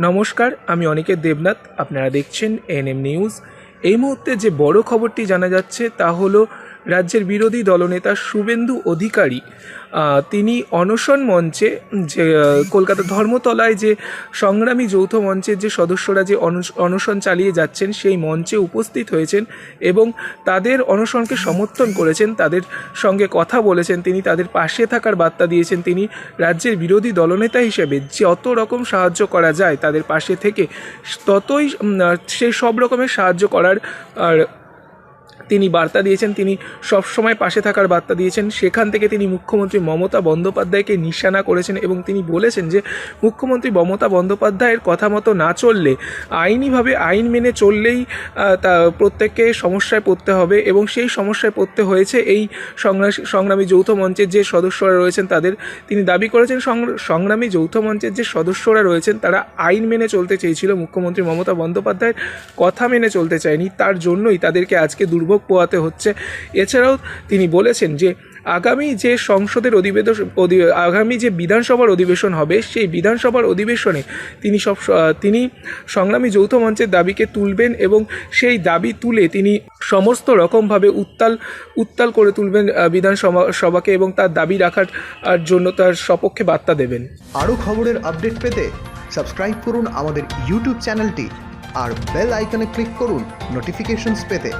নমস্কার, আমি অনিকেত দেবনাথ। আপনারা দেখছেন এএনএম নিউজ। এই মুহূর্তে যে বড় খবরটি জানা যাচ্ছে তা হলো রাজ্যের বিরোধী দলনেতা শুভেন্দু অধিকারী তিনি অনশন মঞ্চে যে কলকাতা ধর্মতলায় যে সংগ্রামী যৌথ মঞ্চের যে সদস্যরা যে অনশন চালিয়ে যাচ্ছেন সেই মঞ্চে উপস্থিত হয়েছেন এবং তাদের অনশনকে সমর্থন করেছেন, তাদের সঙ্গে কথা বলেছেন, তিনি তাদের পাশে থাকার বার্তা দিয়েছেন। তিনি রাজ্যের বিরোধী দলনেতা হিসেবে যত রকম সাহায্য করা যায় তাদের পাশে থেকে ততই সে সব রকমের সাহায্য করার তিনি বার্তা দিয়েছেন। তিনি সবসময় পাশে থাকার বার্তা দিয়েছেন। সেখান থেকে তিনি মুখ্যমন্ত্রী মমতা বন্দ্যোপাধ্যায়কে নিশানা করেছেন এবং তিনি বলেছেন যে মুখ্যমন্ত্রী মমতা বন্দ্যোপাধ্যায়ের কথা মতো না চললে, আইনিভাবে আইন মেনে চললেই তা প্রত্যেককে সমস্যায় পড়তে হবে এবং সেই সমস্যায় পড়তে হয়েছে এই সংগ্রামী যৌথ মঞ্চের যে সদস্যরা রয়েছেন তাদের। তিনি দাবি করেছেন সংগ্রামী যৌথ মঞ্চের যে সদস্যরা রয়েছেন তারা আইন মেনে চলতে চেয়েছিল, মুখ্যমন্ত্রী মমতা বন্দ্যোপাধ্যায়ের কথা মেনে চলতে চায়নি, তার জন্যই তাদেরকে আজকে দুর্ভোগ পোহাতে হচ্ছে। এছাড়াও তিনি বলেছেন যে আগামী যে আগামী যে বিধানসভার অধিবেশন হবে সেই বিধানসভার অধিবেশনে তিনি সংগ্রামী যৌথ মঞ্চের দাবিকে তুলবেন এবং সেই দাবি তুলে তিনি সমস্ত রকমভাবে উত্তাল করে তুলবেন বিধানসভাকে এবং তার দাবি রাখার জন্য তার সপক্ষে বার্তা দেবেন। আরও খবরের আপডেট পেতে সাবস্ক্রাইব করুন আমাদের ইউটিউব চ্যানেলটি আর বেল আইকনে ক্লিক করুন নোটিফিকেশনস পেতে।